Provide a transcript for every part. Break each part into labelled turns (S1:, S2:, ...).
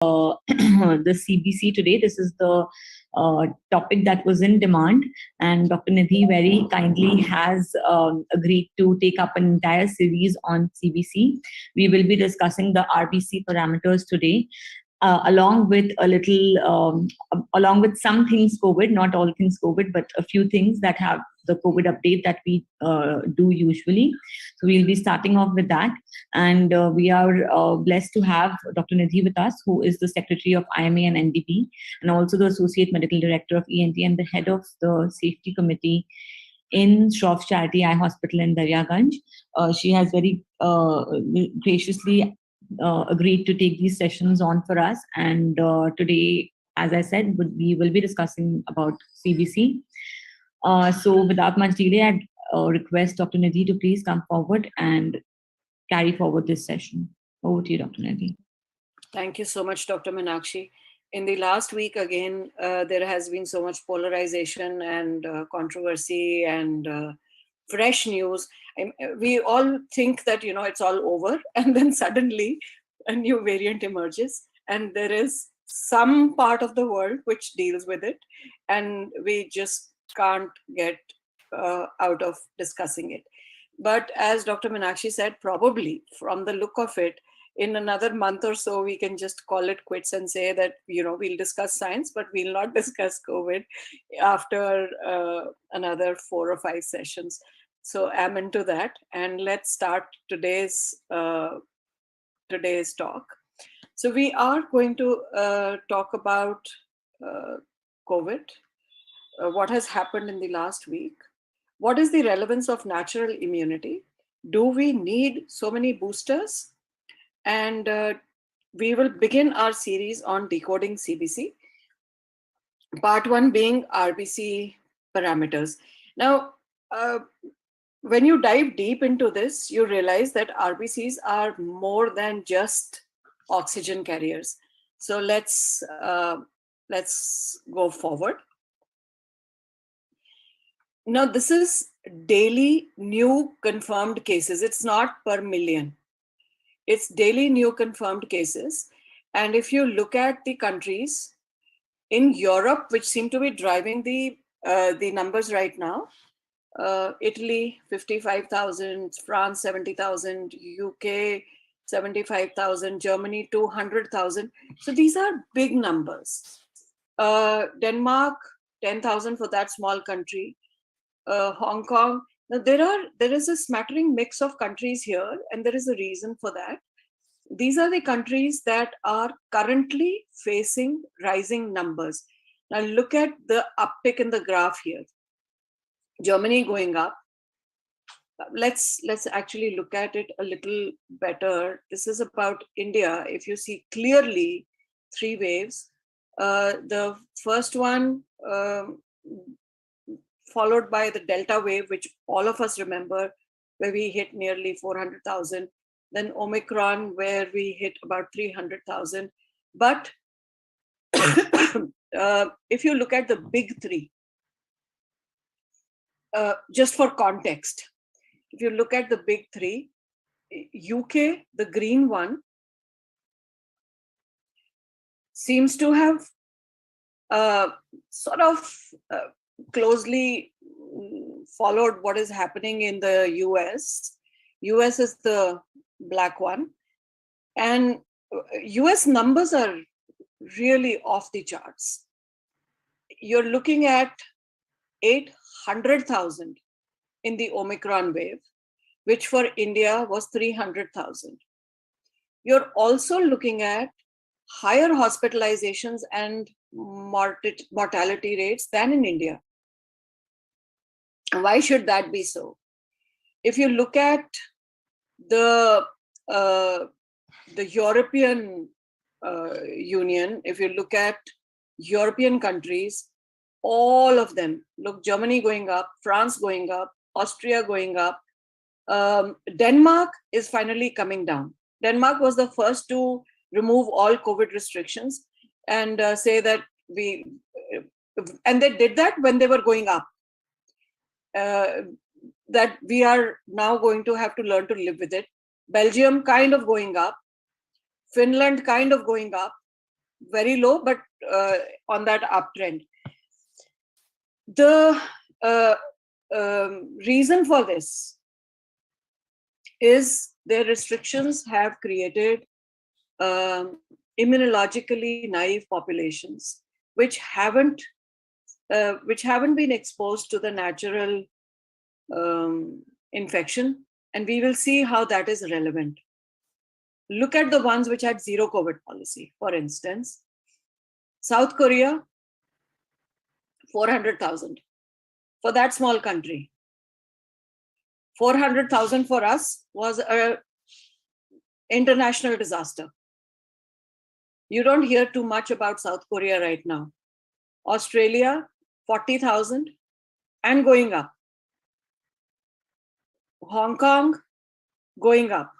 S1: the CBC today. This is the topic that was in demand, and Dr. Nidhi very kindly has agreed to take up an entire series on CBC. We will be discussing the RBC parameters today. Along with along with some things COVID, not all things COVID, but a few things that have the COVID update that we do usually. So we'll be starting off with that. And we are blessed to have Dr. Nidhi with us, who is the Secretary of IMA and NDB, and also the Associate Medical Director of ENT and the Head of the Safety Committee in Shroff Charity Eye Hospital in Daryaganj. She has very graciously agreed to take these sessions on for us. And today, as I said, we will be discussing about CBC. So without much delay, I'd request Dr. Nidhi to please come forward and carry forward this session. Over to you, Dr. Nidhi.
S2: Thank you so much, Dr. Meenakshi. In the last week, again, there has been so much polarization and controversy and fresh news. We all think that, it's all over, and then suddenly a new variant emerges, and there is some part of the world which deals with it, and we just can't get out of discussing it. But as Dr. Meenakshi said, probably from the look of it, in another month or so, we can just call it quits and say that, we'll discuss science, but we'll not discuss COVID after another 4 or 5 sessions. So I'm into that, and let's start today's talk. So we are going to talk about COVID, what has happened in the last week, what is the relevance of natural immunity, do we need so many boosters, and we will begin our series on decoding CBC, part 1 being RBC parameters. Now, when you dive deep into this, you realize that RBCs are more than just oxygen carriers. So let's go forward. Now, this is daily new confirmed cases. It's not per million. It's daily new confirmed cases. And if you look at the countries in Europe, which seem to be driving the numbers right now, Italy 55,000, France 70,000, UK 75,000, Germany 200,000. So these are big numbers. Denmark 10,000 for that small country. Hong Kong. Now there is a smattering mix of countries here, and there is a reason for that. These are the countries that are currently facing rising numbers. Now look at the uptick in the graph here. Germany going up. Let's actually look at it a little better. This is about India. If you see clearly 3 waves, the first one followed by the Delta wave, which all of us remember, where we hit nearly 400,000. Then Omicron, where we hit about 300,000. But if you look at the big 3, just for context, if you look at the big 3, UK, the green one, seems to have sort of closely followed what is happening in the US. US is the black one. And US numbers are really off the charts. You're looking at 800,000 in the Omicron wave, which for India was 300,000. You're also looking at higher hospitalizations and mortality rates than in India. Why should that be so? If you look at the European Union, if you look at European countries, all of them, look, Germany going up, France going up, Austria going up. Denmark is finally coming down. Denmark was the first to remove all COVID restrictions and say that and they did that when they were going up. That we are now going to have to learn to live with it. Belgium kind of going up, Finland kind of going up, very low, but on that uptrend. The reason for this is their restrictions have created immunologically naive populations which haven't been exposed to the natural infection, and we will see how that is relevant. Look at the ones which had zero COVID policy. For instance, South Korea, 400,000 for that small country. 400,000 for us was an international disaster. You don't hear too much about South Korea right now. Australia, 40,000 and going up. Hong Kong, going up.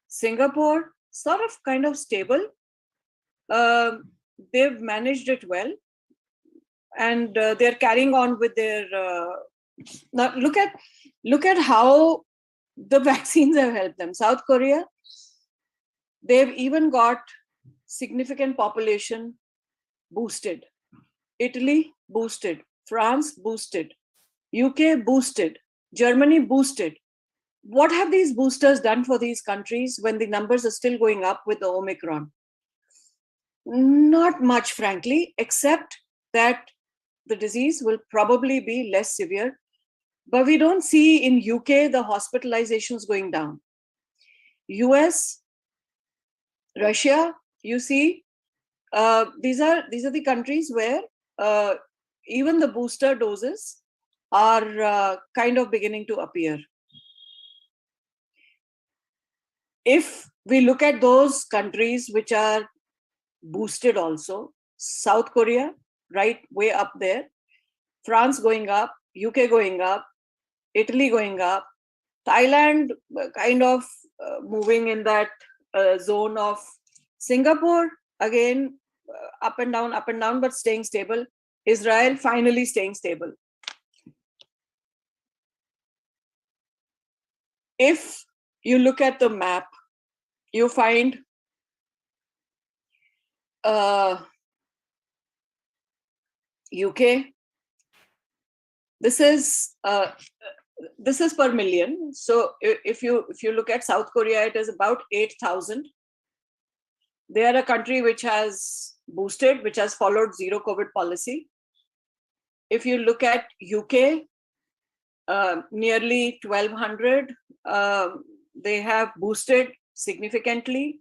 S2: Singapore, sort of kind of stable. They've managed it well, and they're carrying on with their. Now look at how the vaccines have helped them. South Korea, they've even got significant population boosted. Italy boosted. France boosted. UK boosted. Germany boosted. What have these boosters done for these countries when the numbers are still going up with the Omicron? Not much, frankly, except that the disease will probably be less severe. But we don't see in UK the hospitalizations going down. US, Russia, you see, these are the countries where even the booster doses are kind of beginning to appear. If we look at those countries which are boosted also, South Korea, right way up there, France going up, UK going up, Italy going up, Thailand kind of moving in that zone of Singapore, again, up and down, but staying stable. Israel finally staying stable. If you look at the map, you find UK. This is per million. So if you look at South Korea, it is about 8,000. They are a country which has boosted, which has followed zero COVID policy. If you look at UK, nearly 1,200. They have boosted significantly.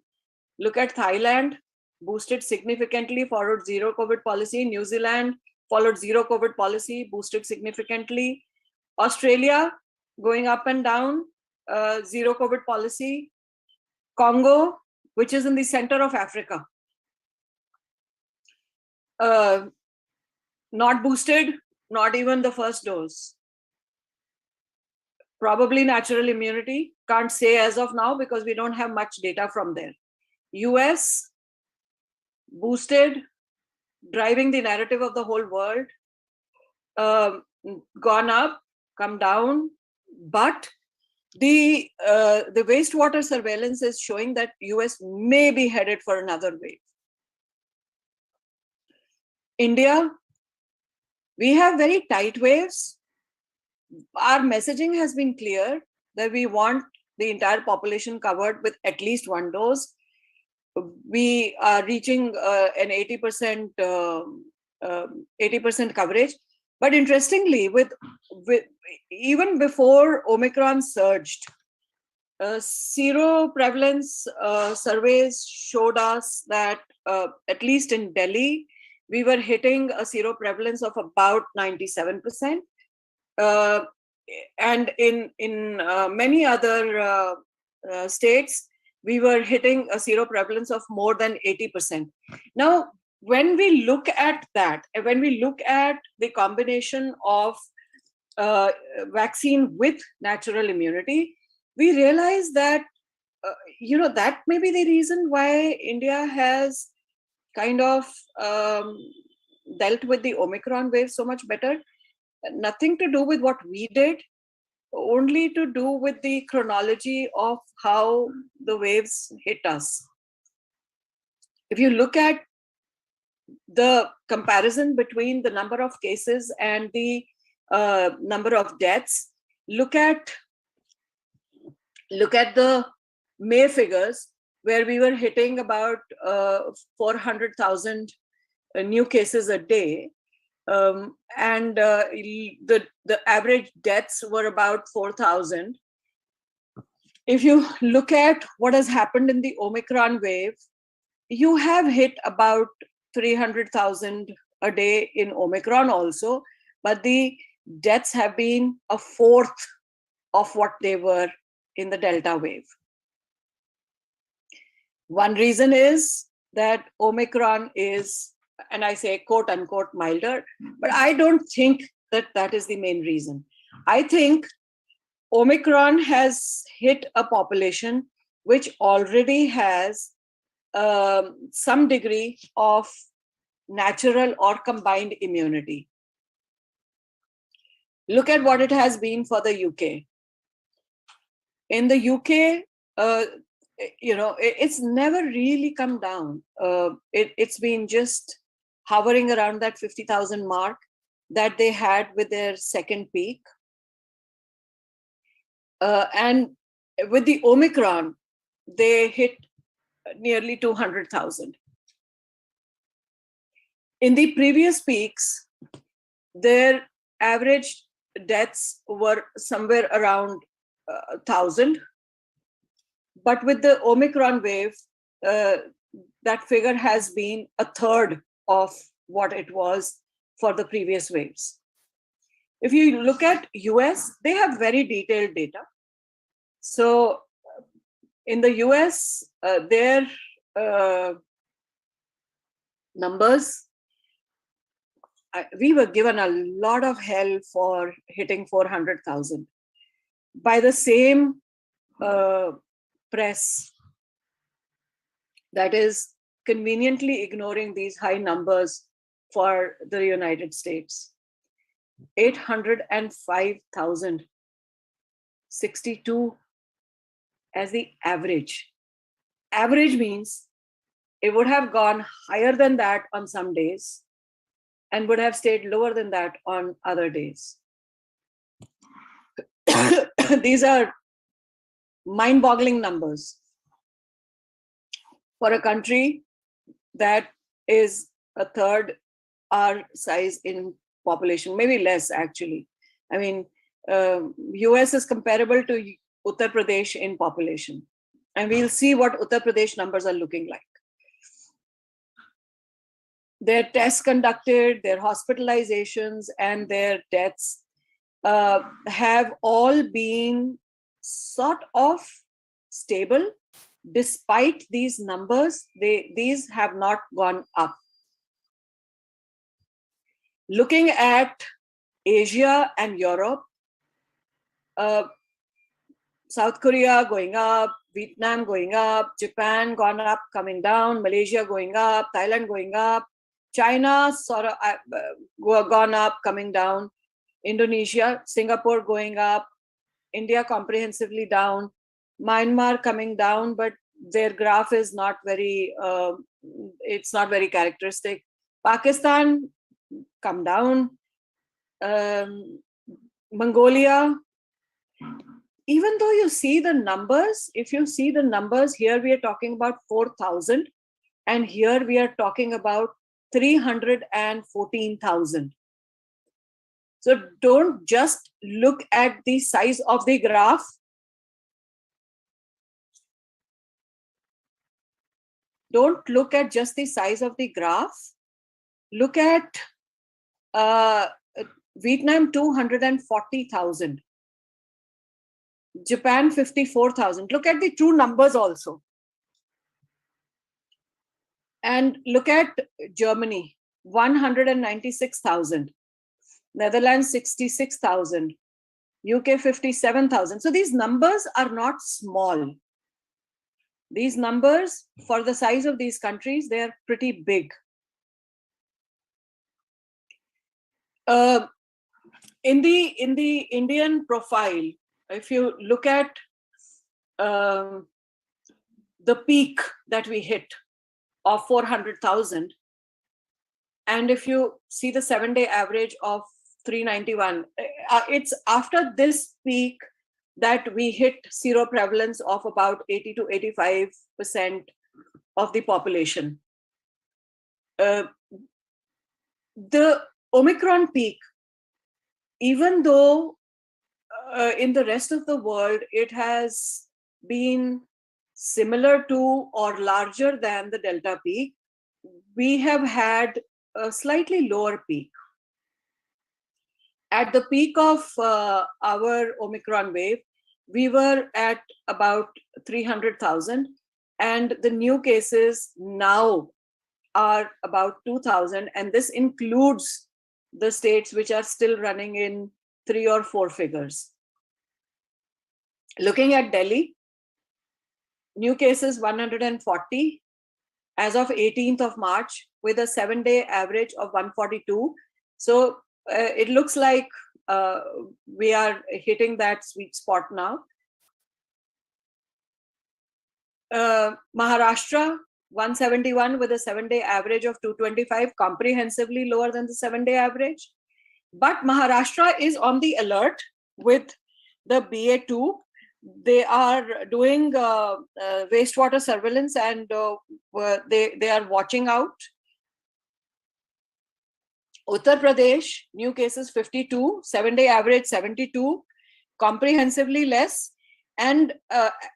S2: Look at Thailand, boosted significantly, followed zero COVID policy. New Zealand followed zero COVID policy, boosted significantly. Australia going up and down, zero COVID policy. Congo, which is in the center of Africa, not boosted, not even the first dose. Probably natural immunity, can't say as of now because we don't have much data from there. US, boosted, driving the narrative of the whole world, gone up, come down, but the wastewater surveillance is showing that US may be headed for another wave. India, we have very tight waves. Our messaging has been clear that we want the entire population covered with at least one dose. We are reaching an 80% coverage. But interestingly, with even before Omicron surged, seroprevalence surveys showed us that at least in Delhi, we were hitting a seroprevalence of about 97%. And in many other states, we were hitting a seroprevalence of more than 80%. Now, when we look at that, when we look at the combination of vaccine with natural immunity, we realize that, that may be the reason why India has kind of dealt with the Omicron wave so much better. Nothing to do with what we did, only to do with the chronology of how the waves hit us. If you look at the comparison between the number of cases and the number of deaths, look at the May figures, where we were hitting about 400,000 new cases a day, and the average deaths were about 4,000. If you look at what has happened in the Omicron wave, you have hit about 300,000 a day in Omicron also, but the deaths have been a fourth of what they were in the Delta wave. One reason is that Omicron is, and I say quote unquote, milder, but I don't think that that is the main reason. I think Omicron has hit a population which already has some degree of natural or combined immunity. Look at what it has been for the UK. In the UK, it's never really come down. It's been just hovering around that 50,000 mark that they had with their second peak. And with the Omicron, they hit nearly 200,000. In the previous peaks, their average deaths were somewhere around 1,000. But with the Omicron wave, that figure has been a third of what it was for the previous waves. If you look at US, they have very detailed data. So in the US, their numbers, we were given a lot of hell for hitting 400,000 by the same press that is conveniently ignoring these high numbers for the United States. 805,000, 62 as the average. Average means it would have gone higher than that on some days and would have stayed lower than that on other days. These are mind-boggling numbers for a country that is a third our size in population, maybe less actually. I mean, US is comparable to Uttar Pradesh in population, and we'll see what Uttar Pradesh numbers are looking like. Their tests conducted, their hospitalizations, and their deaths have all been sort of stable. Despite these numbers, these have not gone up. Looking at Asia and Europe, South Korea going up, Vietnam going up, Japan gone up, coming down, Malaysia going up, Thailand going up, China sort of gone up, coming down, Indonesia, Singapore going up, India comprehensively down, Myanmar coming down, but their graph is not very, it's not very characteristic. Pakistan come down, Mongolia. Even though you see the numbers, if you see the numbers, here we are talking about 4,000 and here we are talking about 314,000. So don't just look at the size of the graph. Don't look at just the size of the graph. Look at Vietnam, 240,000. Japan, 54,000. Look at the true numbers also. And look at Germany, 196,000. Netherlands, 66,000. UK, 57,000. So these numbers are not small. These numbers, for the size of these countries, they are pretty big. In the Indian profile, if you look at the peak that we hit of 400,000, And if you see the 7-day average of 391, it's after this peak that we hit seroprevalence of about 80 to 85% of the population. The Omicron peak, even though in the rest of the world it has been similar to or larger than the Delta peak, we have had a slightly lower peak. At the peak of our Omicron wave, we were at about 300,000, and the new cases now are about 2,000, and this includes the states which are still running in 3 or 4 figures. Looking at Delhi, new cases 140 as of 18th of March with a 7-day average of 142. So it looks like we are hitting that sweet spot now. Maharashtra 171 with a 7-day average of 225, comprehensively lower than the 7-day average. But Maharashtra is on the alert with the BA2. They are doing wastewater surveillance, and they are watching out. Uttar Pradesh, new cases 52, 7-day average 72, comprehensively less. And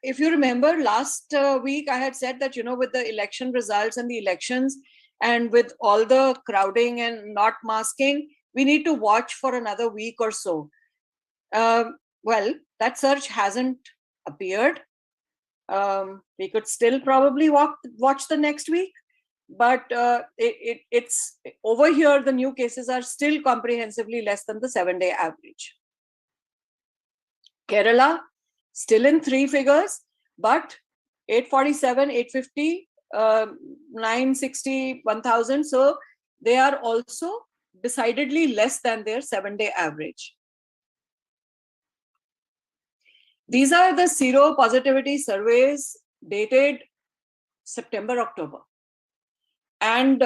S2: if you remember, last week I had said that, with the election results and the elections, and with all the crowding and not masking, we need to watch for another week or so. Well, that surge hasn't appeared. We could still probably watch the next week, but it's over here. The new cases are still comprehensively less than the 7-day average. Kerala, still in 3 figures, but 847, 850, 960, 1000. So they are also decidedly less than their 7-day average. These are the seropositivity surveys dated September, October. And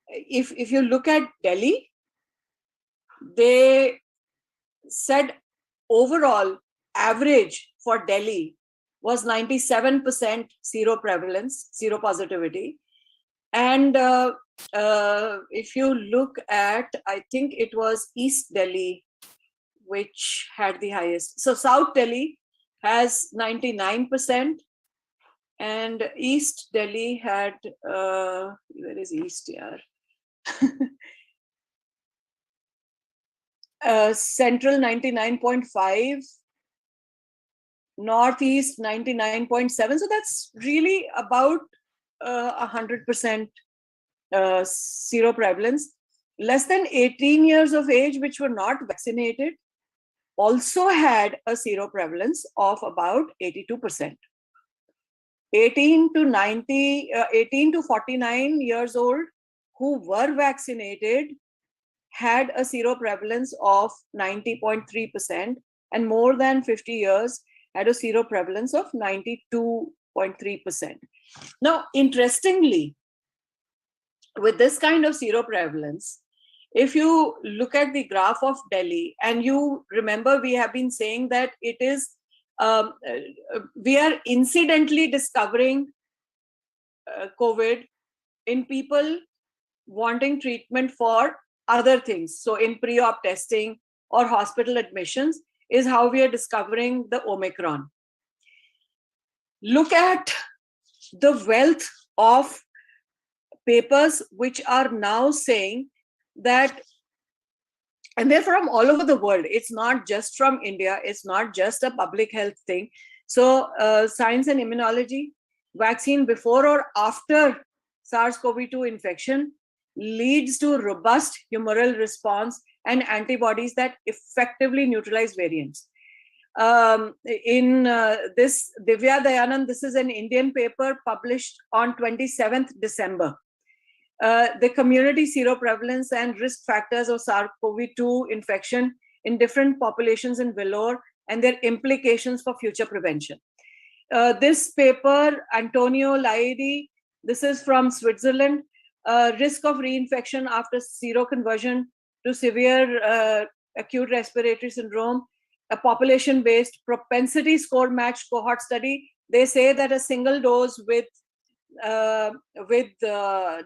S2: if you look at Delhi, they said overall average for Delhi was 97% seropositivity. And if you look at, I think it was East Delhi, which had the highest. So South Delhi has 99%, and East Delhi had, where is East here? Central 99.5, Northeast 99.7. So that's really about 100% seroprevalence. Less than 18 years of age, which were not vaccinated, also had a seroprevalence of about 82%. 18 to 49 years old who were vaccinated had a seroprevalence of 90.3%, and more than 50 years had a seroprevalence of 92.3%. Now, interestingly, with this kind of seroprevalence, if you look at the graph of Delhi, and you remember we have been saying that it is, we are incidentally discovering COVID in people wanting treatment for other things. So in pre-op testing or hospital admissions is how we are discovering the Omicron. Look at the wealth of papers which are now saying that, and they're from all over the world. It's not just from India. It's not just a public health thing. So Science and Immunology, vaccine before or after SARS-CoV-2 infection leads to robust humoral response and antibodies that effectively neutralize variants. In this, Divya Dayanand, this is an Indian paper published on 27th December. The community seroprevalence and risk factors of SARS-CoV-2 infection in different populations in Vellore and their implications for future prevention. This paper, Antonio Laidi, this is from Switzerland. risk of reinfection after seroconversion to severe acute respiratory syndrome, a population-based propensity score matched cohort study. They say that a single dose with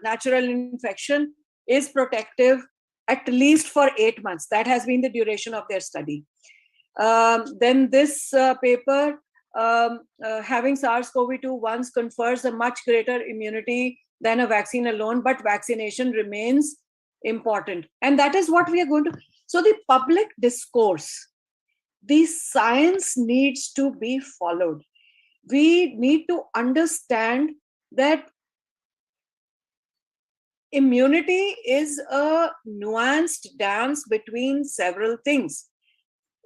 S2: natural infection is protective at least for 8 months. That has been the duration of their study. Then this paper, having SARS-CoV-2 once confers a much greater immunity than a vaccine alone, but vaccination remains important. And that is what we are going to. So the public discourse, the science needs to be followed. We need to understand that immunity is a nuanced dance between several things.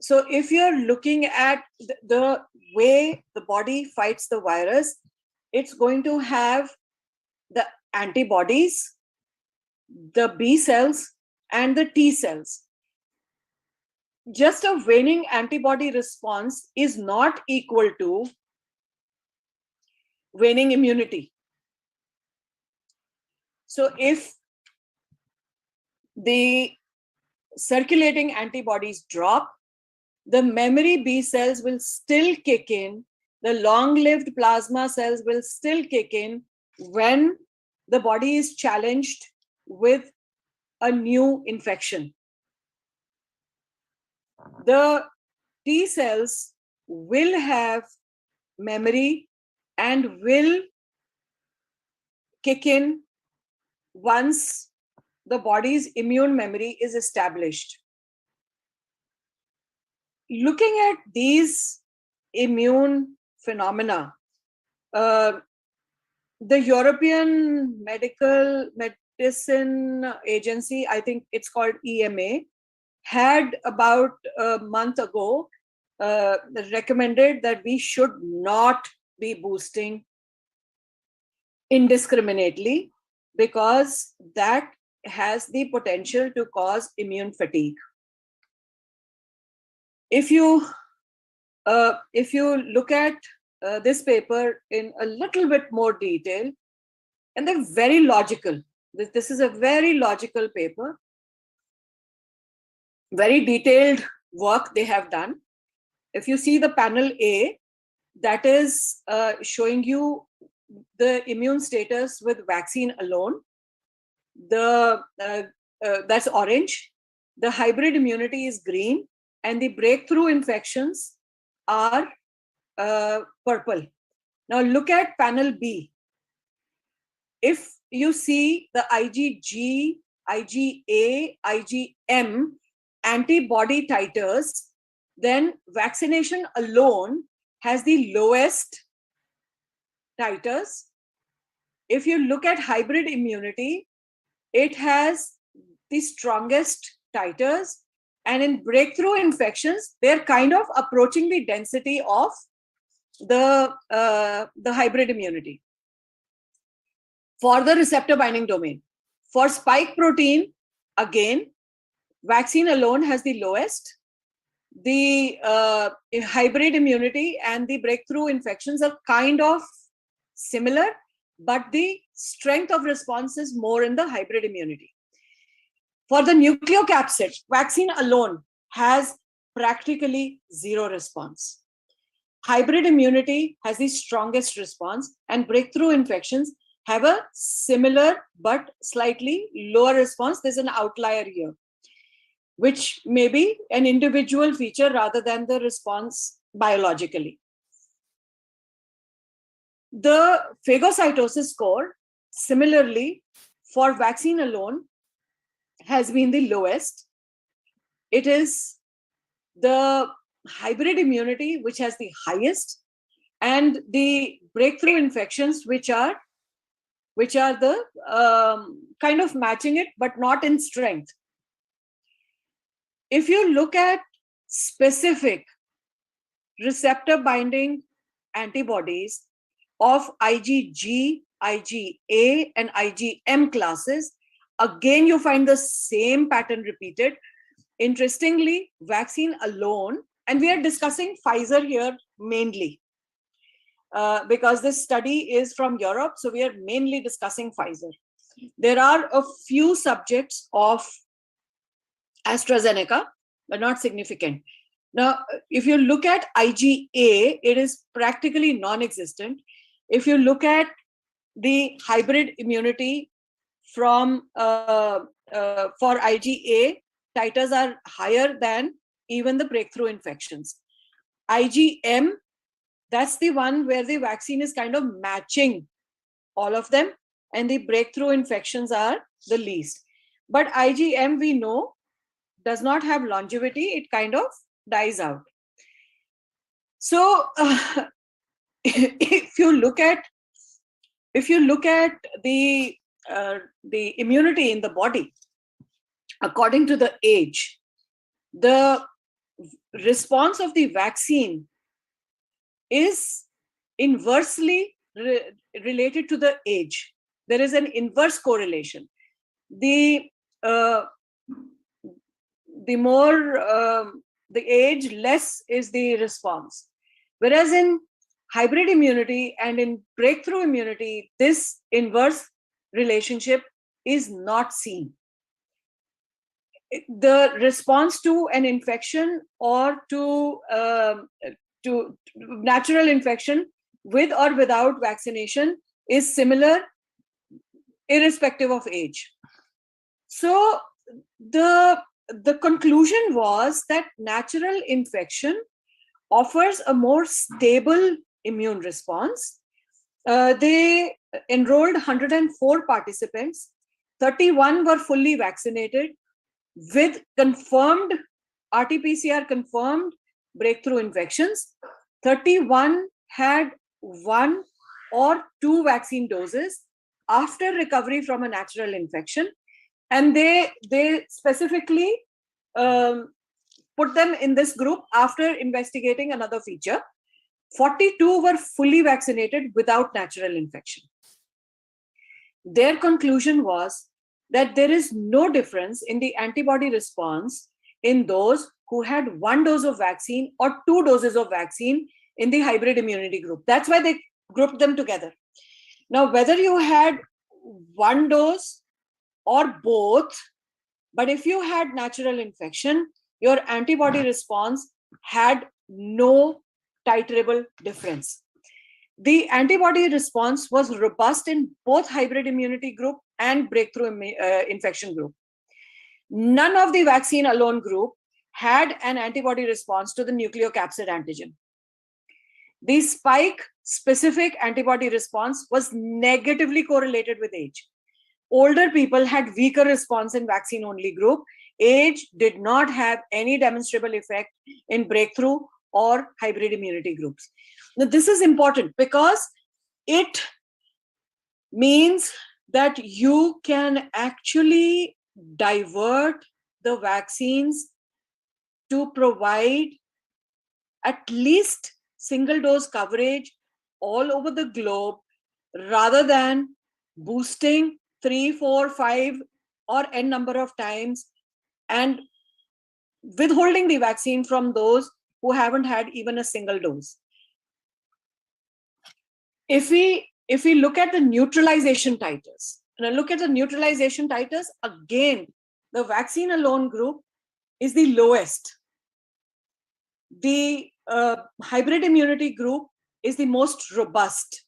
S2: So if you're looking at the way the body fights the virus, it's going to have the antibodies, the B cells, and the T cells. Just a waning antibody response is not equal to waning immunity. So if the circulating antibodies drop, the memory B cells will still kick in, the long-lived plasma cells will still kick in when the body is challenged with a new infection. The T cells will have memory and will kick in once the body's immune memory is established. Looking at these immune phenomena, the European Medicine Agency, I think it's called EMA, had about a month ago recommended that we should not be boosting indiscriminately, because that has the potential to cause immune fatigue. If you look at this paper in a little bit more detail, and they're very logical. This is a very logical paper, very detailed work they have done. If you see the panel A, that is showing you the immune status with vaccine alone. That's orange. The hybrid immunity is green, and the breakthrough infections are purple. Now look at panel B. If you see the IgG, IgA, IgM antibody titers, then vaccination alone has the lowest titers. If you look at hybrid immunity, it has the strongest titers, and in breakthrough infections, they're kind of approaching the density of the hybrid immunity. For the receptor binding domain, for spike protein, again, vaccine alone has the lowest. The hybrid immunity and the breakthrough infections are kind of similar, but the strength of response is more in the hybrid immunity. For the nucleocapsid, vaccine alone has practically zero response. Hybrid immunity has the strongest response, and breakthrough infections have a similar but slightly lower response. There's an outlier here, which may be an individual feature rather than the response biologically. The phagocytosis score, similarly, for vaccine alone, has been the lowest. It is the hybrid immunity which has the highest, and the breakthrough infections which are the kind of matching it, but not in strength. If you look at specific receptor binding antibodies of IgG, IgA, and IgM classes, again, you find the same pattern repeated. Interestingly, vaccine alone, and we are discussing Pfizer here mainly, because this study is from Europe, so we are mainly discussing Pfizer. There are a few subjects of AstraZeneca, but not significant. Now, if you look at IgA, it is practically non-existent. If you look at the hybrid immunity from for IgA, titers are higher than even the breakthrough infections. IgM, that's the one where the vaccine is kind of matching all of them, and the breakthrough infections are the least. But IgM, we know, does not have longevity. It kind of dies out. So if you look at the immunity in the body according to the age, the response of the vaccine is inversely related to the age. There is an inverse correlation. The more the age, less is the response. Whereas in hybrid immunity and in breakthrough immunity, this inverse relationship is not seen. The response to an infection or to natural infection with or without vaccination is similar irrespective of age. So the conclusion was that natural infection offers a more stable immune response. They enrolled 104 participants. 31 were fully vaccinated with confirmed RT-PCR confirmed breakthrough infections. 31 had 1 or 2 vaccine doses after recovery from a natural infection, and they specifically put them in this group after investigating another feature. 42 were fully vaccinated without natural infection. Their conclusion was that there is no difference in the antibody response in those who had 1 dose of vaccine or 2 doses of vaccine in the hybrid immunity group. That's why they grouped them together. Now, whether you had 1 dose or both, but if you had natural infection, your antibody response had no titrable difference. The antibody response was robust in both hybrid immunity group and breakthrough infection group. None of the vaccine alone group had an antibody response to the nucleocapsid antigen. The spike specific antibody response was negatively correlated with age. Older people had weaker response in vaccine only group. Age did not have any demonstrable effect in breakthrough or hybrid immunity groups. Now, this is important because it means that you can actually divert the vaccines to provide at least single dose coverage all over the globe rather than boosting 3, 4, 5 or n number of times and withholding the vaccine from those who haven't had even a single dose. If we look at the neutralization titers, again, the vaccine alone group is the lowest. The hybrid immunity group is the most robust.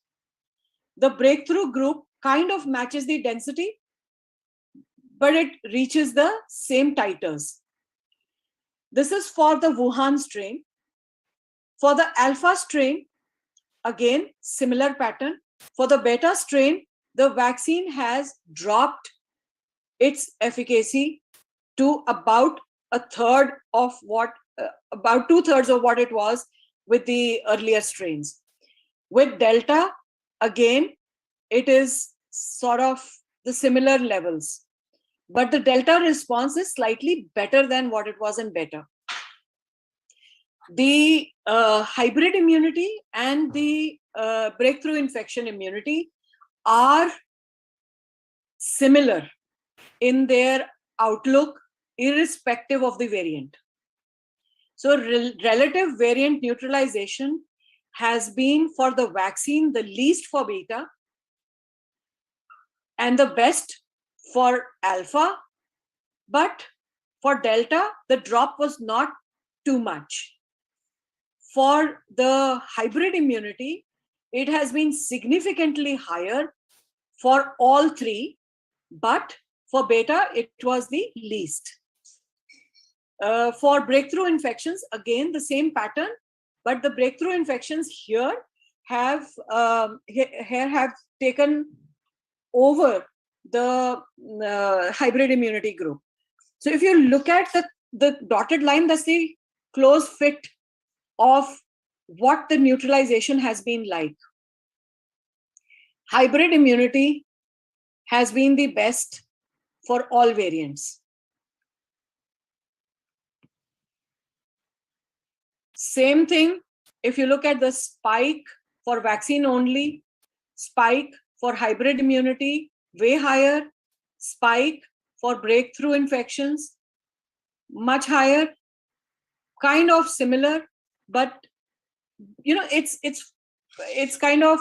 S2: The breakthrough group kind of matches the density, but it reaches the same titers. This is for the Wuhan strain. For the alpha strain, again, similar pattern. For the beta strain, the vaccine has dropped its efficacy to about a third of what, about 2/3 of what it was with the earlier strains. With Delta, again, it is sort of the similar levels, but the Delta response is slightly better than what it was in Beta. The hybrid immunity and the breakthrough infection immunity are similar in their outlook, irrespective of the variant. So relative variant neutralization has been for the vaccine the least for beta and the best for alpha, but for delta, the drop was not too much. For the hybrid immunity, it has been significantly higher for all three, but for beta, it was the least. For breakthrough infections, again, the same pattern, but the breakthrough infections here have taken over the hybrid immunity group. So if you look at the dotted line, that's the close fit of what the neutralization has been like. Hybrid immunity has been the best for all variants. Same thing, if you look at the spike for vaccine only, spike for hybrid immunity, way higher, spike for breakthrough infections, much higher, kind of similar, but you know, it's kind of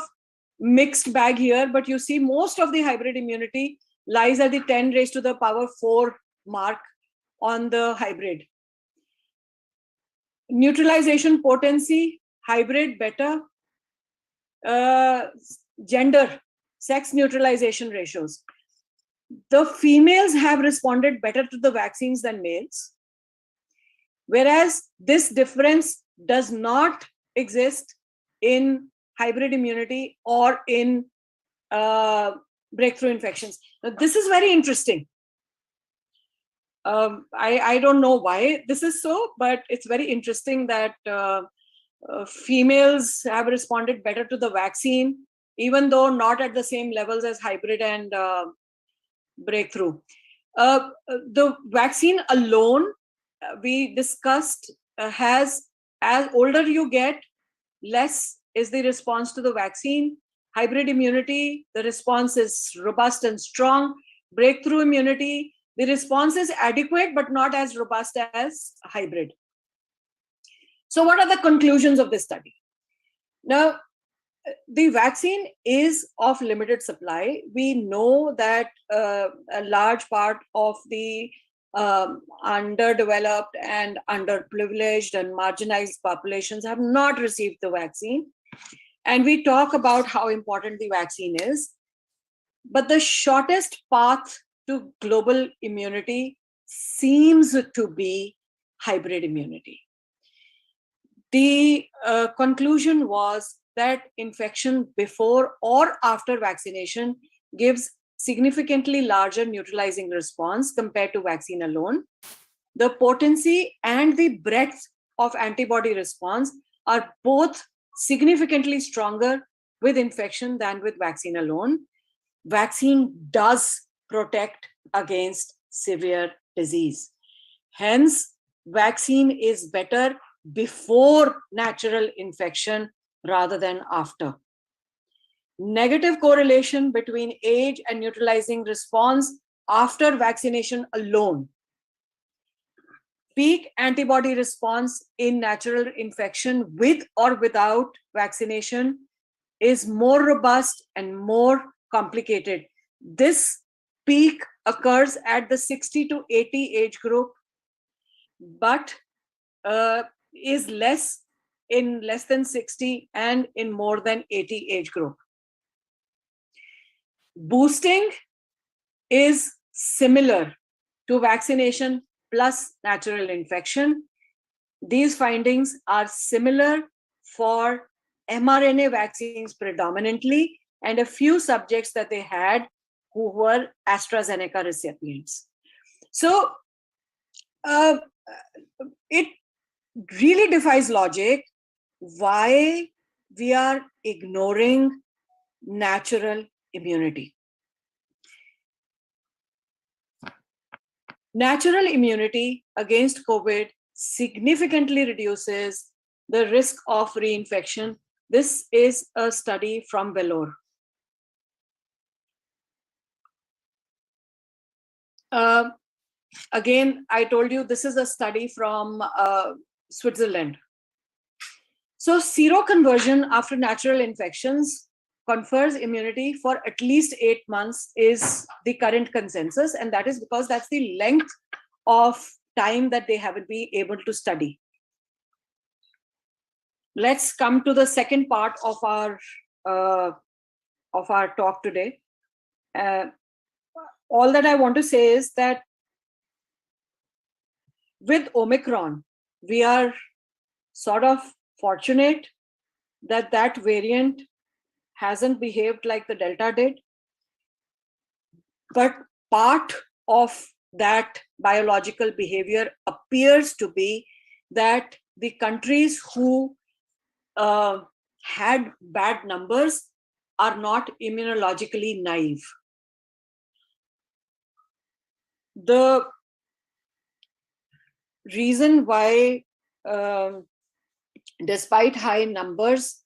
S2: mixed bag here, but you see most of the hybrid immunity lies at the 10 raised to the power 4 mark on the hybrid. Neutralization potency, hybrid better. Gender, sex neutralization ratios. The females have responded better to the vaccines than males, whereas this difference does not exist in hybrid immunity or in breakthrough infections. Now, this is very interesting. I don't know why this is so, but it's very interesting that females have responded better to the vaccine, even though not at the same levels as hybrid and breakthrough. The vaccine alone, we discussed, has, as older you get, less is the response to the vaccine. Hybrid immunity, the response is robust and strong. Breakthrough immunity, the response is adequate, but not as robust as hybrid. So what are the conclusions of this study? Now, the vaccine is of limited supply. We know that a large part of the underdeveloped and underprivileged and marginalized populations have not received the vaccine. And we talk about how important the vaccine is. But the shortest path to global immunity seems to be hybrid immunity. The conclusion was that infection before or after vaccination gives significantly larger neutralizing response compared to vaccine alone. The potency and the breadth of antibody response are both significantly stronger with infection than with vaccine alone. Vaccine does protect against severe disease. Hence, vaccine is better before natural infection rather than after. Negative correlation between age and neutralizing response after vaccination alone. Peak antibody response in natural infection with or without vaccination is more robust and more complicated. This peak occurs at the 60 to 80 age group, but is less in less than 60 and in more than 80 age group. Boosting is similar to vaccination plus natural infection. These findings are similar for mRNA vaccines predominantly, and a few subjects that they had who were AstraZeneca recipients. So it really defies logic why we are ignoring natural immunity. Natural immunity against COVID significantly reduces the risk of reinfection. This is a study from Vellore. Again, I told you this is a study from Switzerland. So seroconversion after natural infections confers immunity for at least 8 months is the current consensus, and that is because that's the length of time that they haven't been able to study. Let's come to the second part of our talk today. All that I want to say is that with Omicron, we are sort of fortunate that that variant hasn't behaved like the Delta did. But part of that biological behavior appears to be that the countries who had bad numbers are not immunologically naive. The reason why, despite high numbers,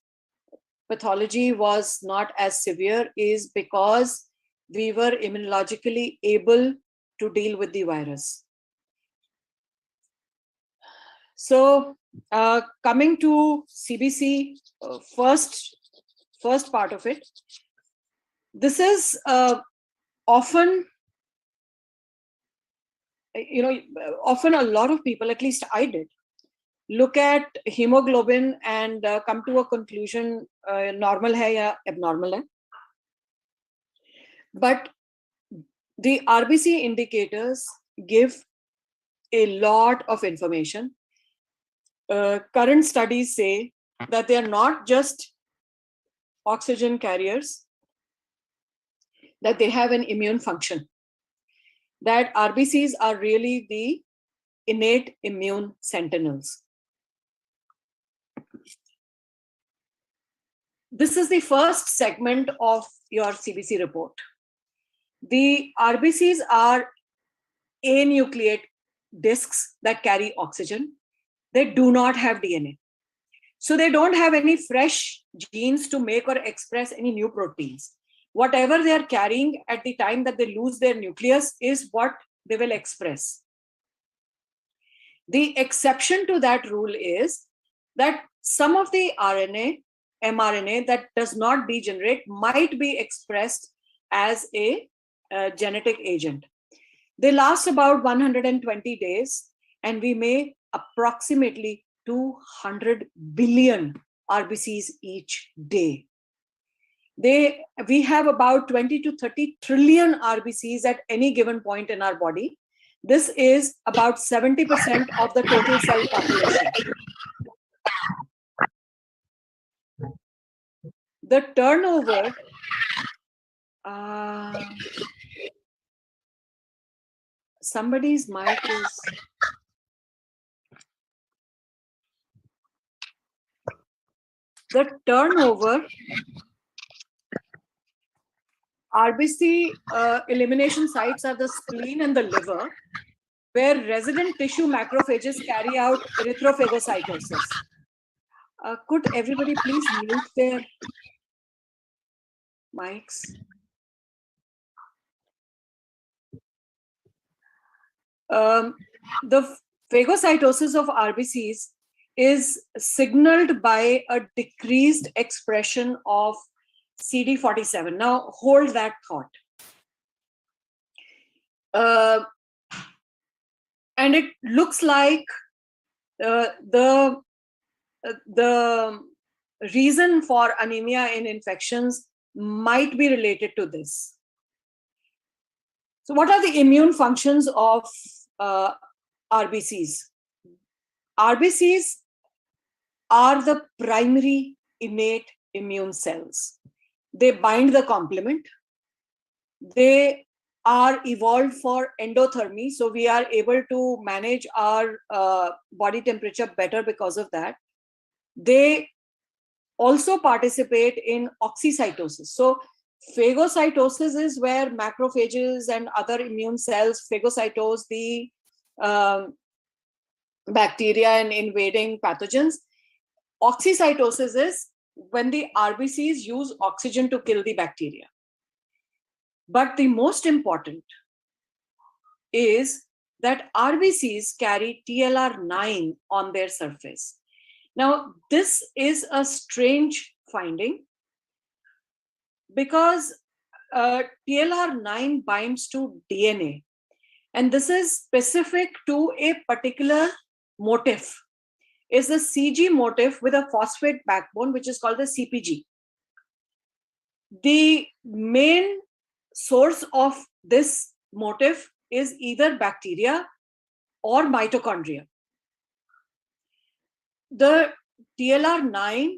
S2: pathology was not as severe is because we were immunologically able to deal with the virus. So coming to CBC, first part of it, this is often a lot of people, at least I did, look at hemoglobin and come to a conclusion normal hai ya abnormal hai. But the RBC indicators give a lot of information. Current studies say that they are not just oxygen carriers, that they have an immune function, that RBCs are really the innate immune sentinels. This is the first segment of your CBC report. The RBCs are anucleate discs that carry oxygen. They do not have DNA. So they don't have any fresh genes to make or express any new proteins. Whatever they are carrying at the time that they lose their nucleus is what they will express. The exception to that rule is that some of the RNA, mRNA that does not degenerate might be expressed as a genetic agent. They last about 120 days, and we make approximately 200 billion RBCs each day. We have about 20 to 30 trillion RBCs at any given point in our body. This is about 70% of the total cell population. The turnover, somebody's mic is... The turnover, RBC elimination sites are the spleen and the liver, where resident tissue macrophages carry out erythrophagocytosis. Could everybody please mute their mics? The phagocytosis of RBCs is signaled by a decreased expression of CD47. Now, hold that thought. And it looks like the reason for anemia in infections might be related to this. So what are the immune functions of RBCs? RBCs are the primary innate immune cells. They bind the complement. They are evolved for endothermy, so we are able to manage our body temperature better because of that. They also participate in oxycytosis. So phagocytosis is where macrophages and other immune cells phagocytose the bacteria and invading pathogens. Oxycytosis is when the RBCs use oxygen to kill the bacteria. But the most important is that RBCs carry TLR9 on their surface. Now, this is a strange finding. Because TLR9 binds to DNA, and this is specific to a particular motif. Is the CG motif with a phosphate backbone, which is called the Cpg. The main source of this motif is either bacteria or mitochondria. The TLR9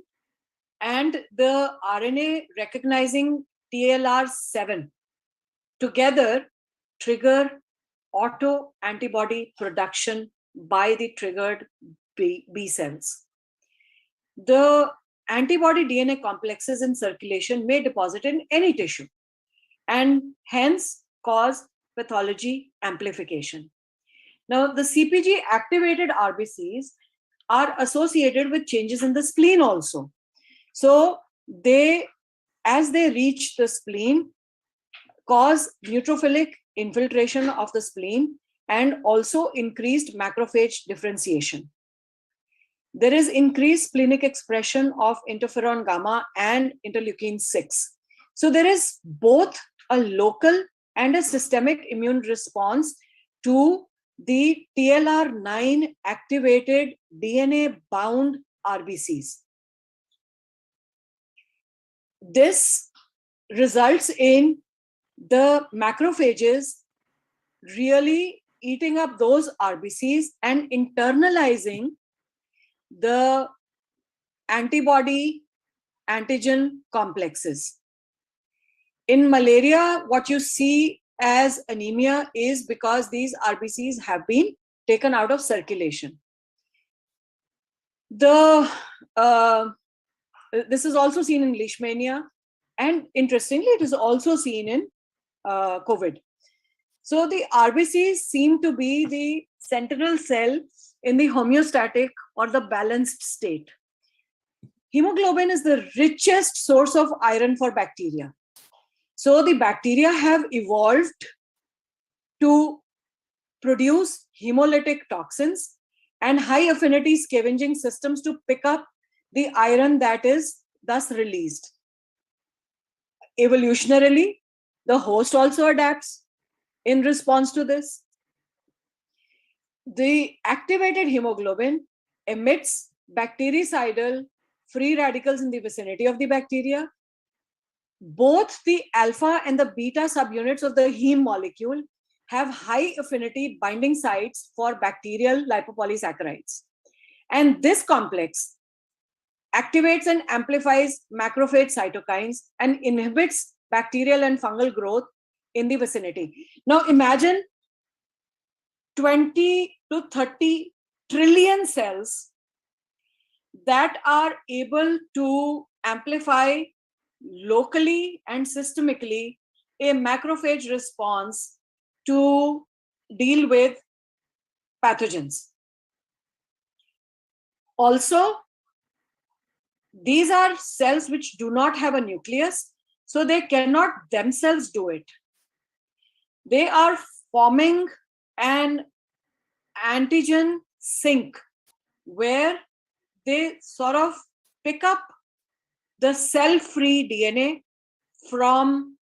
S2: and the RNA recognizing TLR7 together trigger auto-antibody production by the triggered B cells. The antibody DNA complexes in circulation may deposit in any tissue and hence cause pathology amplification. Now, the CpG activated RBCs are associated with changes in the spleen also. So as they reach the spleen, cause neutrophilic infiltration of the spleen and also increased macrophage differentiation. There is increased splenic expression of interferon gamma and interleukin 6. So there is both a local and a systemic immune response to the TLR9 activated DNA bound RBCs. This results in the macrophages really eating up those RBCs and internalizing the antibody antigen complexes. In malaria, what you see as anemia is because these RBCs have been taken out of circulation. This is also seen in leishmania, and interestingly, it is also seen in COVID. So the RBCs seem to be the sentinel cell in the homeostatic or the balanced state. Hemoglobin is the richest source of iron for bacteria. So the bacteria have evolved to produce hemolytic toxins and high affinity scavenging systems to pick up the iron that is thus released. Evolutionarily, the host also adapts in response to this. The activated hemoglobin emits bactericidal free radicals in the vicinity of the bacteria. Both the alpha and the beta subunits of the heme molecule have high affinity binding sites for bacterial lipopolysaccharides. And this complex activates and amplifies macrophage cytokines and inhibits bacterial and fungal growth in the vicinity. Now imagine 20 to 30 trillion cells that are able to amplify locally and systemically a macrophage response to deal with pathogens. Also, these are cells which do not have a nucleus, so they cannot themselves do it. They are forming an antigen sink where they sort of pick up the cell-free DNA from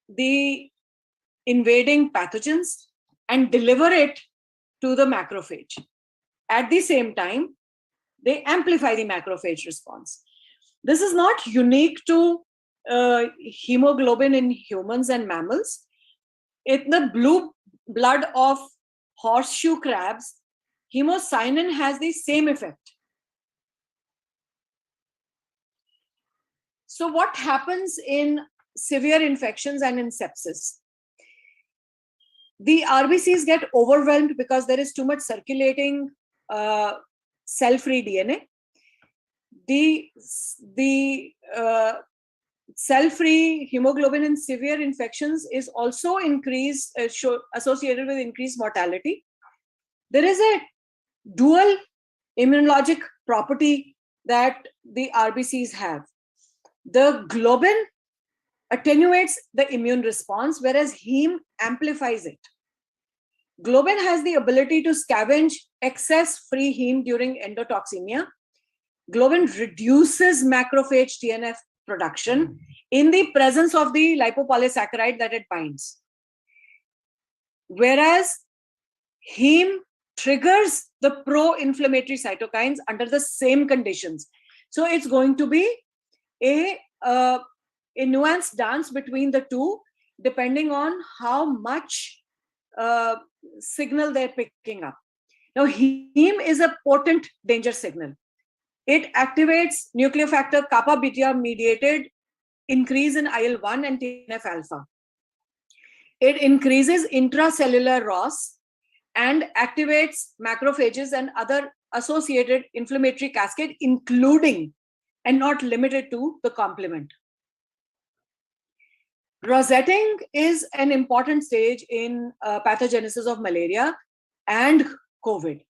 S2: the invading pathogens and deliver it to the macrophage. At the same time, they amplify the macrophage response. This is not unique to hemoglobin in humans and mammals. In the blue blood of horseshoe crabs, hemocyanin has the same effect. So what happens in severe infections and in sepsis? The RBCs get overwhelmed because there is too much circulating cell-free DNA. The cell-free hemoglobin in severe infections is also associated with increased mortality. There is a dual immunologic property that the RBCs have. The globin attenuates the immune response, whereas heme amplifies it. Globin has the ability to scavenge excess free heme during endotoxemia. Globin reduces macrophage TNF production in the presence of the lipopolysaccharide that it binds. Whereas heme triggers the pro-inflammatory cytokines under the same conditions. So it's going to be a nuanced dance between the two, depending on how much signal they're picking up. Now, heme is a potent danger signal. It activates nuclear factor kappa beta mediated increase in IL-1 and TNF alpha. It increases intracellular ROS and activates macrophages and other associated inflammatory cascade, including and not limited to the complement. Rosetting is an important stage in pathogenesis of malaria and COVID.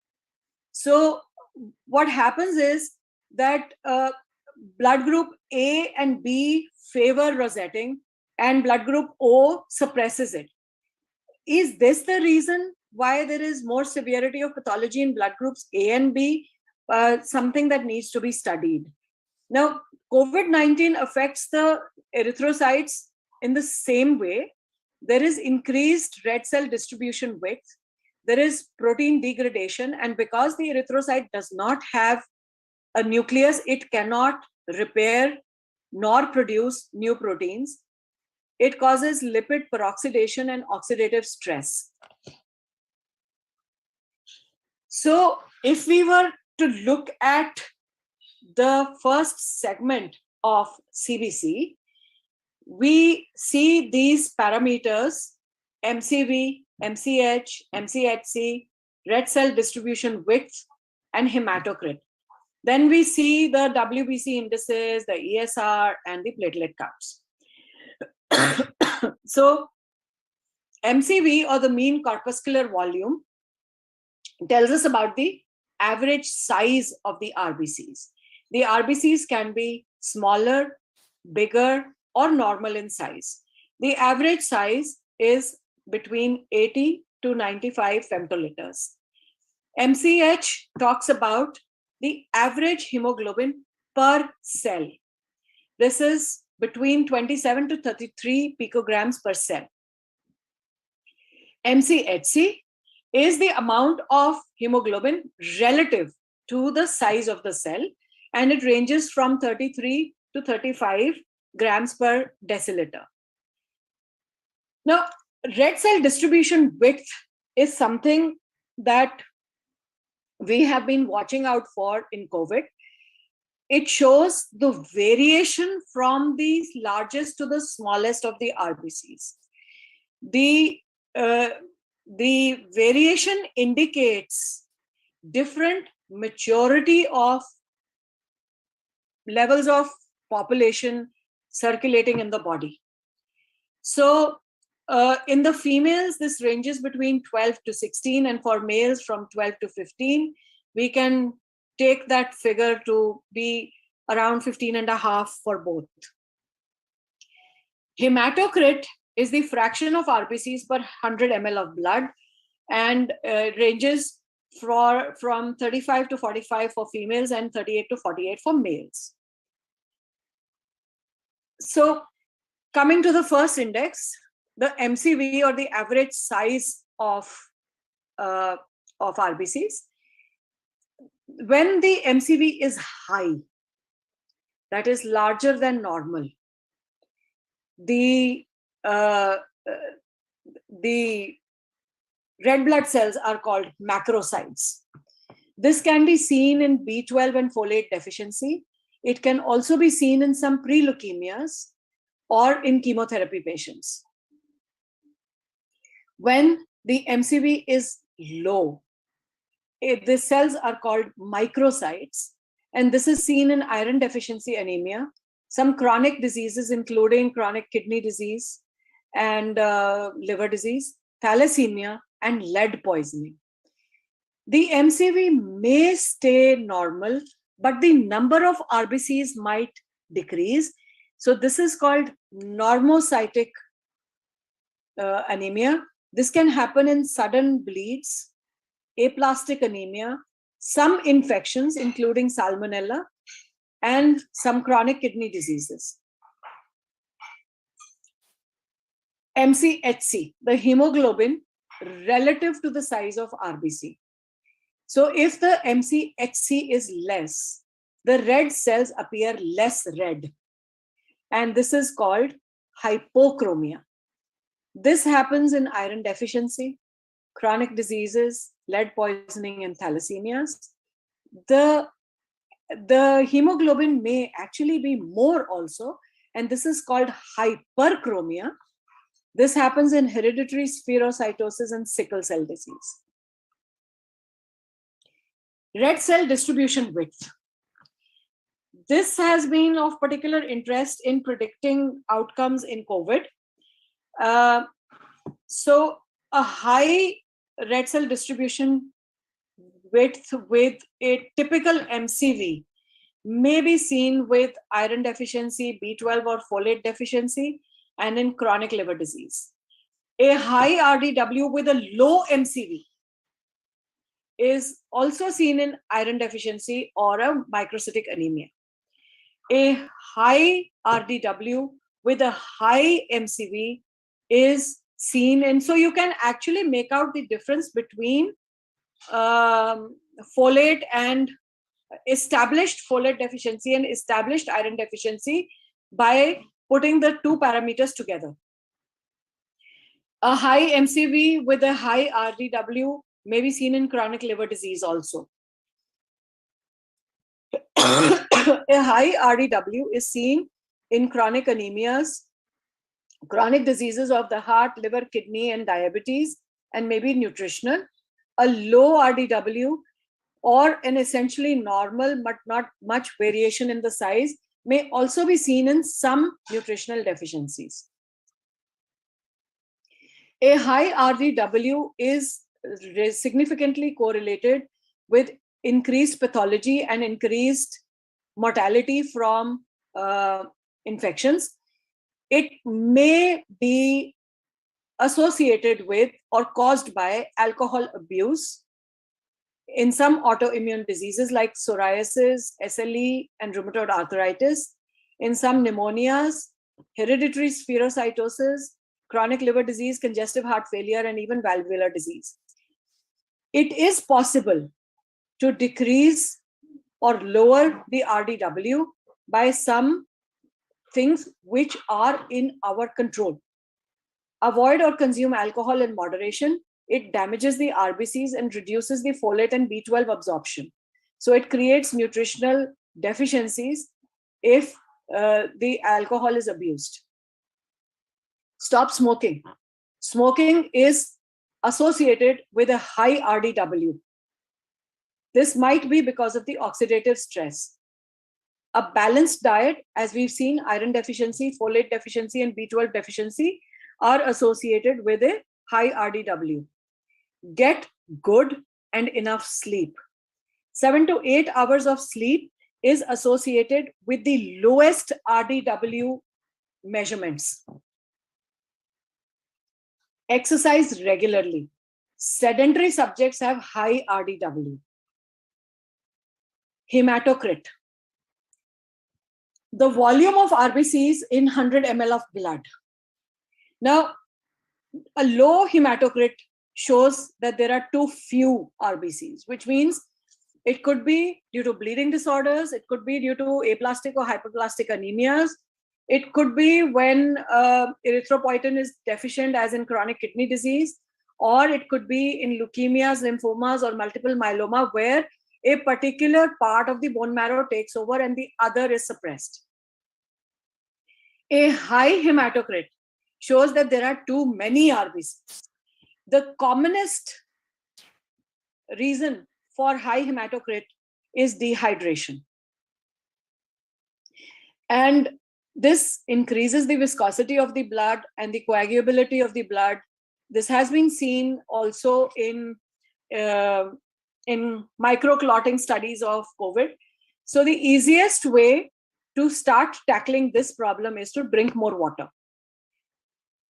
S2: So what happens is that blood group A and B favor rosetting and blood group O suppresses it. Is this the reason why there is more severity of pathology in blood groups A and B? Something that needs to be studied. Now, COVID-19 affects the erythrocytes in the same way. There is increased red cell distribution width. There is protein degradation. And because the erythrocyte does not have a nucleus, it cannot repair nor produce new proteins. It causes lipid peroxidation and oxidative stress. So if we were to look at the first segment of CBC, we see these parameters: MCV, MCH, MCHC, red cell distribution width, and hematocrit. Then we see the WBC indices, the ESR, and the platelet counts. So MCV, or the mean corpuscular volume, tells us about the average size of the RBCs. The RBCs can be smaller, bigger, or normal in size. The average size is between 80 to 95 femtoliters. MCH talks about the average hemoglobin per cell. This is between 27 to 33 picograms per cell. MCHC is the amount of hemoglobin relative to the size of the cell, and it ranges from 33 to 35 grams per deciliter. Now, red cell distribution width is something that we have been watching out for in COVID. It shows the variation from the largest to the smallest of the RBCs. The variation indicates different maturity of levels of population circulating in the body. So in the females, this ranges between 12 to 16, and for males from 12 to 15. We can take that figure to be around 15.5 for both. Hematocrit is the fraction of RBCs per 100 ml of blood, and ranges from 35 to 45 for females and 38 to 48 for males. So coming to the first index, the MCV, or the average size of RBCs. When the MCV is high, that is larger than normal, the red blood cells are called macrocytes. This can be seen in B12 and folate deficiency. It can also be seen in some pre-leukemias or in chemotherapy patients. When the MCV is low, the cells are called microcytes, and this is seen in iron deficiency anemia, some chronic diseases including chronic kidney disease and liver disease, thalassemia, and lead poisoning. The MCV may stay normal, but the number of RBCs might decrease. So this is called normocytic anemia. This can happen in sudden bleeds, aplastic anemia, some infections including salmonella, and some chronic kidney diseases. MCHC, the hemoglobin relative to the size of RBC. So if the MCHC is less, the red cells appear less red. And this is called hypochromia. This happens in iron deficiency, chronic diseases, lead poisoning, and thalassemias. The hemoglobin may actually be more also, and this is called hyperchromia. This happens in hereditary spherocytosis and sickle cell disease. Red cell distribution width. This has been of particular interest in predicting outcomes in COVID. So a high red cell distribution width with a typical MCV may be seen with iron deficiency, B12 or folate deficiency, and in chronic liver disease. A high RDW with a low MCV is also seen in iron deficiency or a microcytic anemia. A high RDW with a high MCV is seen, and so you can actually make out the difference between folate and established folate deficiency and established iron deficiency by putting the two parameters together. A high MCV with a high RDW may be seen in chronic liver disease also. A high RDW is seen in chronic anemias, chronic diseases of the heart, liver, kidney, and diabetes, and maybe nutritional. A low RDW or an essentially normal but not much variation in the size may also be seen in some nutritional deficiencies. A high RDW is significantly correlated with increased pathology and increased mortality from infections. It may be associated with or caused by alcohol abuse in some autoimmune diseases like psoriasis, SLE, and rheumatoid arthritis, in some pneumonias, hereditary spherocytosis, chronic liver disease, congestive heart failure, and even valvular disease. It is possible to decrease or lower the RDW by some things which are in our control. Avoid or consume alcohol in moderation. It damages the RBCs and reduces the folate and B12 absorption. So it creates nutritional deficiencies if the alcohol is abused. Stop smoking. Smoking is associated with a high RDW. This might be because of the oxidative stress. A balanced diet, as we've seen, iron deficiency, folate deficiency, and B12 deficiency are associated with a high RDW. Get good and enough sleep. 7 to 8 hours of sleep is associated with the lowest RDW measurements. Exercise regularly. Sedentary subjects have high RDW. Hematocrit. The volume of RBCs in 100 ml of blood. Now, a low hematocrit shows that there are too few RBCs, which means it could be due to bleeding disorders, it could be due to aplastic or hyperplastic anemias, it could be when erythropoietin is deficient, as in chronic kidney disease, or it could be in leukemias, lymphomas, or multiple myeloma, where a particular part of the bone marrow takes over and the other is suppressed. A high hematocrit shows that there are too many RBCs. The commonest reason for high hematocrit is dehydration. And this increases the viscosity of the blood and the coagulability of the blood. This has been seen also in microclotting studies of COVID. So the easiest way to start tackling this problem is to drink more water.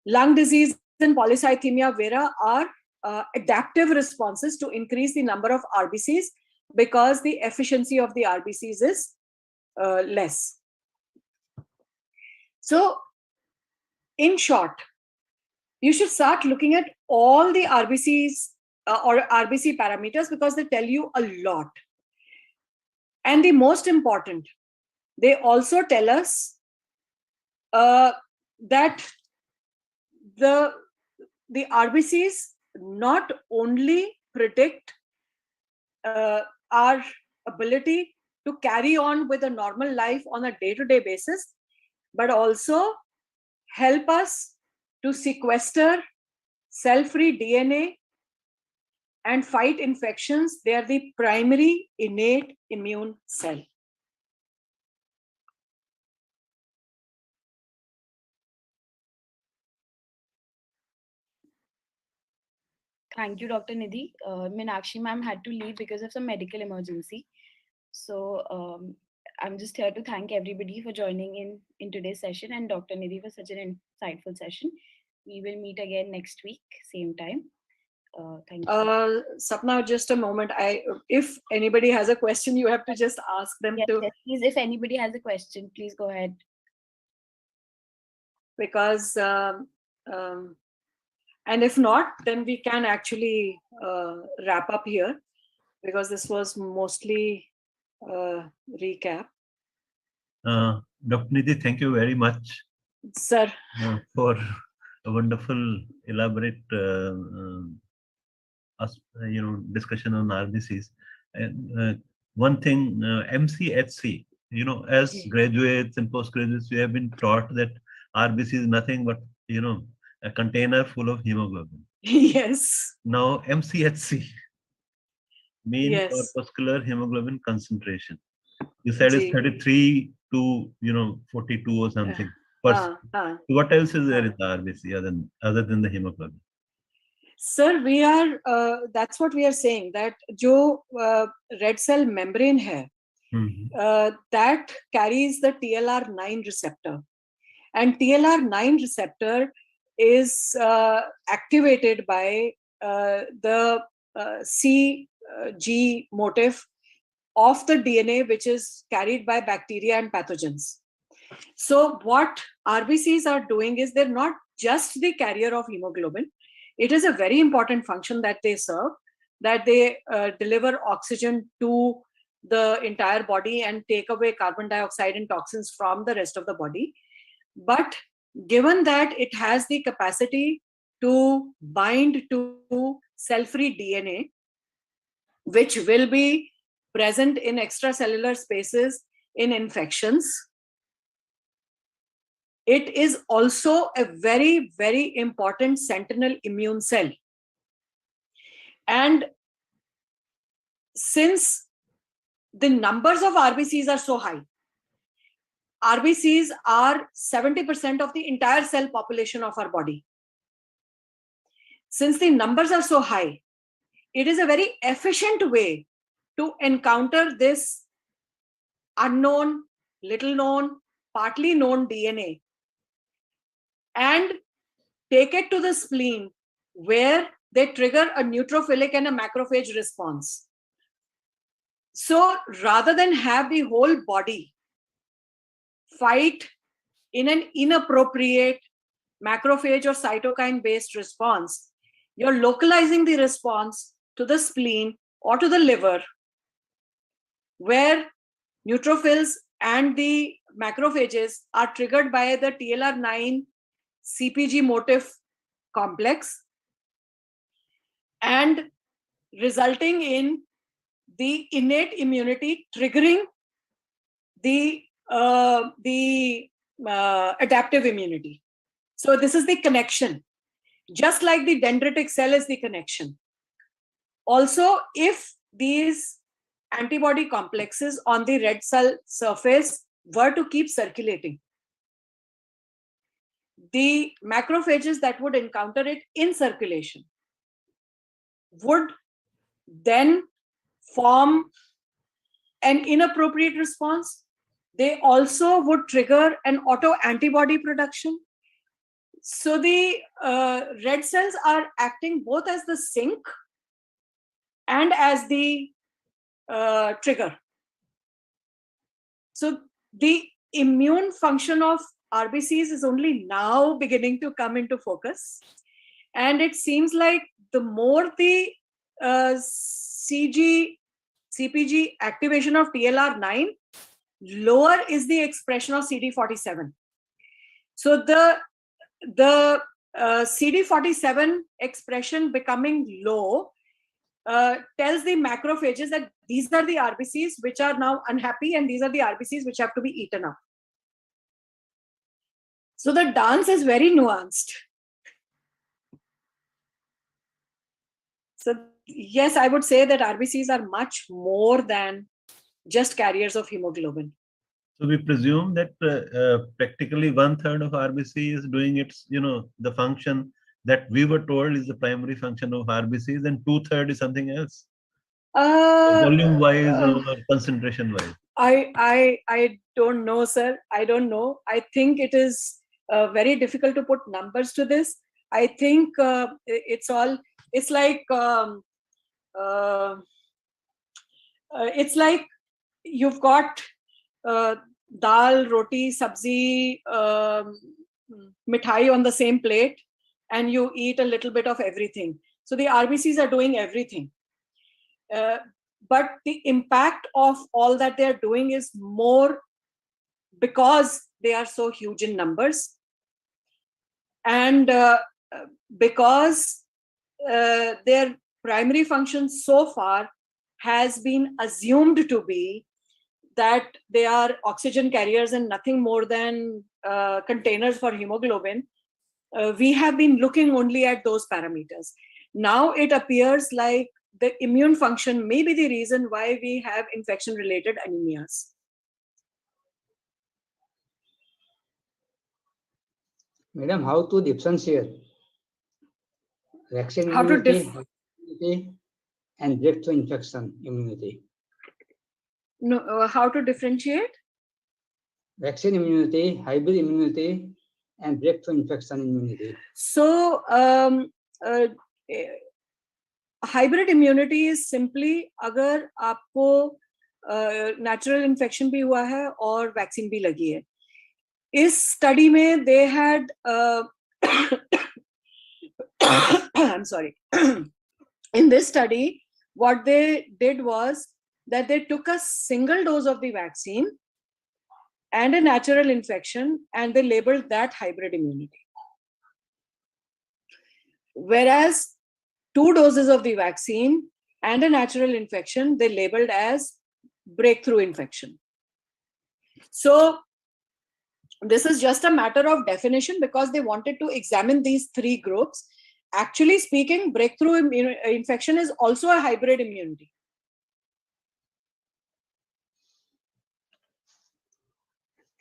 S2: Lung disease and polycythemia vera are adaptive responses to increase the number of RBCs because the efficiency of the RBCs is less. So, in short, you should start looking at all the RBCs or RBC parameters, because they tell you a lot. And the most important, they also tell us that the RBCs not only predict our ability to carry on with a normal life on a day-to-day basis, but also help us to sequester cell-free DNA and fight infections. They are the primary innate immune cell.
S3: Thank you, Dr. Nidhi. Meenakshi ma'am had to leave because of some medical emergency. So I'm just here to thank everybody for joining in today's session, and Dr. Nidhi for such an insightful session. We will meet again next week, same time. Thank you.
S2: Sapna, just a moment. If anybody has a question, you have to just ask them
S3: Yes,
S2: to.
S3: yes, please, if anybody has a question, please go ahead.
S2: Because and if not, then we can actually wrap up here, because this was mostly recap.
S4: Dr. Nidhi, thank you very much,
S2: Sir,
S4: for a wonderful, elaborate, discussion on RBCs. And one thing, MCHC, as graduates and postgraduates, we have been taught that RBC is nothing but, a container full of hemoglobin.
S2: yes.
S4: Now, MCHC, mean
S2: Yes.
S4: corpuscular hemoglobin concentration. You said it's 33 to 42 or something. What else is there in the RBC other than the hemoglobin?
S2: Sir, we are that's what we are saying, that jo red cell membrane hai, that carries the TLR9 receptor, and TLR9 receptor is activated by the Cpg motif of the DNA, which is carried by bacteria and pathogens. So what RBCs are doing is they're not just the carrier of hemoglobin. It is a very important function that they serve, that they deliver oxygen to the entire body and take away carbon dioxide and toxins from the rest of the body. But given that it has the capacity to bind to cell-free DNA, which will be present in extracellular spaces in infections, it is also a very, very important sentinel immune cell. And since the numbers of RBCs are so high, RBCs are 70% of the entire cell population of our body. Since the numbers are so high, it is a very efficient way to encounter this unknown, little known, partly known DNA and take it to the spleen, where they trigger a neutrophilic and a macrophage response. So rather than have the whole body fight in an inappropriate macrophage or cytokine based response, you're localizing the response to the spleen or to the liver, where neutrophils and the macrophages are triggered by the TLR9 Cpg motif complex, and resulting in the innate immunity triggering the adaptive immunity. So this is the connection. Just like the dendritic cell is the connection. Also, if these antibody complexes on the red cell surface were to keep circulating, the macrophages that would encounter it in circulation would then form an inappropriate response. They also would trigger an auto-antibody production. So the red cells are acting both as the sink and as the trigger. So the immune function of RBCs is only now beginning to come into focus. And it seems like the more the CPG activation of TLR9, lower is the expression of CD47. So the CD47 expression becoming low tells the macrophages that these are the RBCs which are now unhappy, and these are the RBCs which have to be eaten up. So the dance is very nuanced. So yes, I would say that RBCs are much more than just carriers of hemoglobin.
S4: So we presume that practically 1/3 of RBC is doing its, the function that we were told is the primary function of RBCs, and 2/3 is something else. Volume wise or concentration wise.
S2: I don't know, sir. I don't know. I think it is very difficult to put numbers to this. I think it's like you've got dal, roti, sabzi, mithai on the same plate, and you eat a little bit of everything. So the RBCs are doing everything. But the impact of all that they're doing is more because they are so huge in numbers, and because their primary function so far has been assumed to be that they are oxygen carriers and nothing more than containers for hemoglobin. We have been looking only at those parameters. Now it appears like the immune function may be the reason why we have infection-related anemias.
S5: Madam, how to differentiate vaccine immunity and breakthrough infection immunity?
S2: No, how to differentiate?
S5: Vaccine immunity, hybrid immunity, and breakthrough infection immunity.
S2: So, hybrid immunity is simply अगर आपको natural infection भी हुआ है और vaccine भी लगी है. इस study में they had I'm sorry. In this study, what they did was that they took a single dose of the vaccine and a natural infection, and they labeled that hybrid immunity. Whereas 2 doses of the vaccine and a natural infection, they labeled as breakthrough infection. So this is just a matter of definition because they wanted to examine these 3 groups. Actually speaking, breakthrough infection is also a hybrid immunity.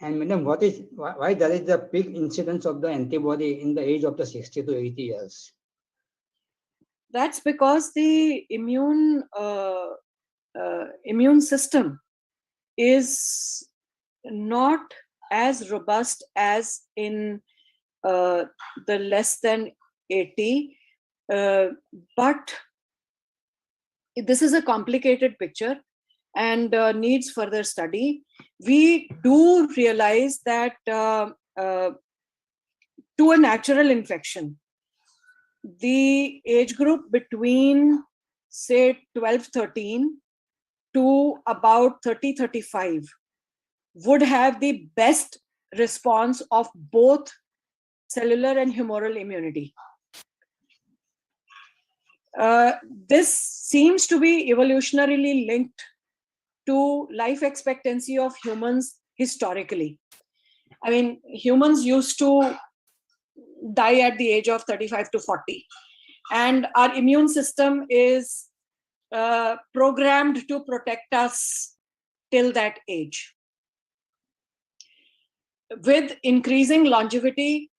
S5: And madam, why there is a peak incidence of the antibody in the age of the 60 to 80 years?
S2: That's because the immune system is not as robust as in the less than 80, but this is a complicated picture and needs further study. We do realize that to a natural infection, the age group between say 12-13 to about 30-35 would have the best response of both cellular and humoral immunity. This seems to be evolutionarily linked to life expectancy of humans historically. I mean, humans used to die at the age of 35 to 40, and our immune system is programmed to protect us till that age. With increasing longevity,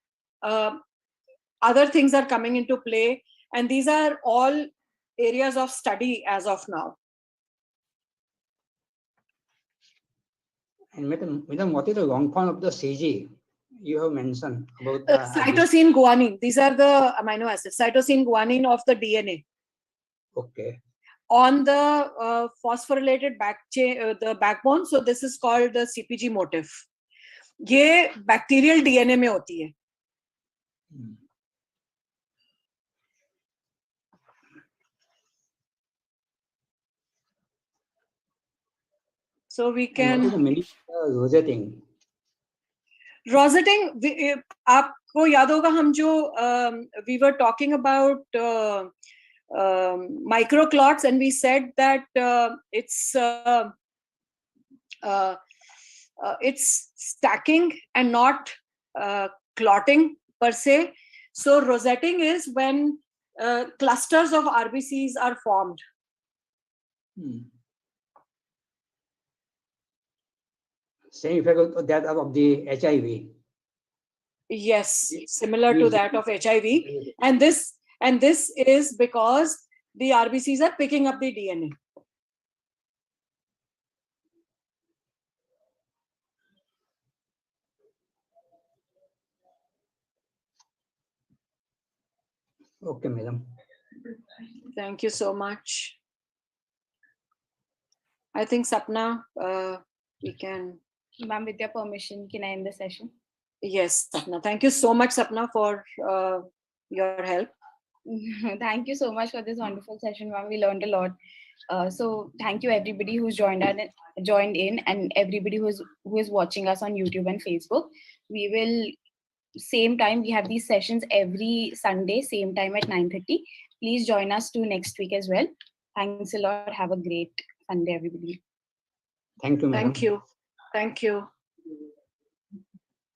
S2: other things are coming into play, and these are all areas of study as of now.
S5: And madam, what is the long form of the CG? You have mentioned about the
S2: cytosine, guanine. These are the amino acids. Cytosine, guanine of the DNA.
S5: Okay.
S2: On the phosphorylated the backbone. So this is called the Cpg motif. ये bacterial DNA में होती है. So we
S5: And what
S2: can
S5: is the meaning of rosetting?
S2: rosetting. आपको याद होगा हम जो we were talking about microclots, and we said that it's stacking and not clotting per se. So rosetting is when clusters of RBCs are formed.
S5: Same effect of that of the HIV.
S2: Yes, similar to that of HIV. And this is because the RBCs are picking up the DNA.
S5: Okay, madam.
S2: Thank you so much. I think Sapna, we can.
S3: Ma'am, with your permission, can I end the session?
S2: Yes, Sapna. Thank you so much, Sapna, for your help.
S3: Thank you so much for this wonderful session, ma'am. We learned a lot. So thank you everybody who's joined in, and everybody who is watching us on YouTube and Facebook. We will same time. We have these sessions every Sunday, same time at 9:30. Please join us too next week as well. Thanks a lot. Have a great Sunday, everybody.
S5: Thank you, madam.
S2: Thank you. Thank you.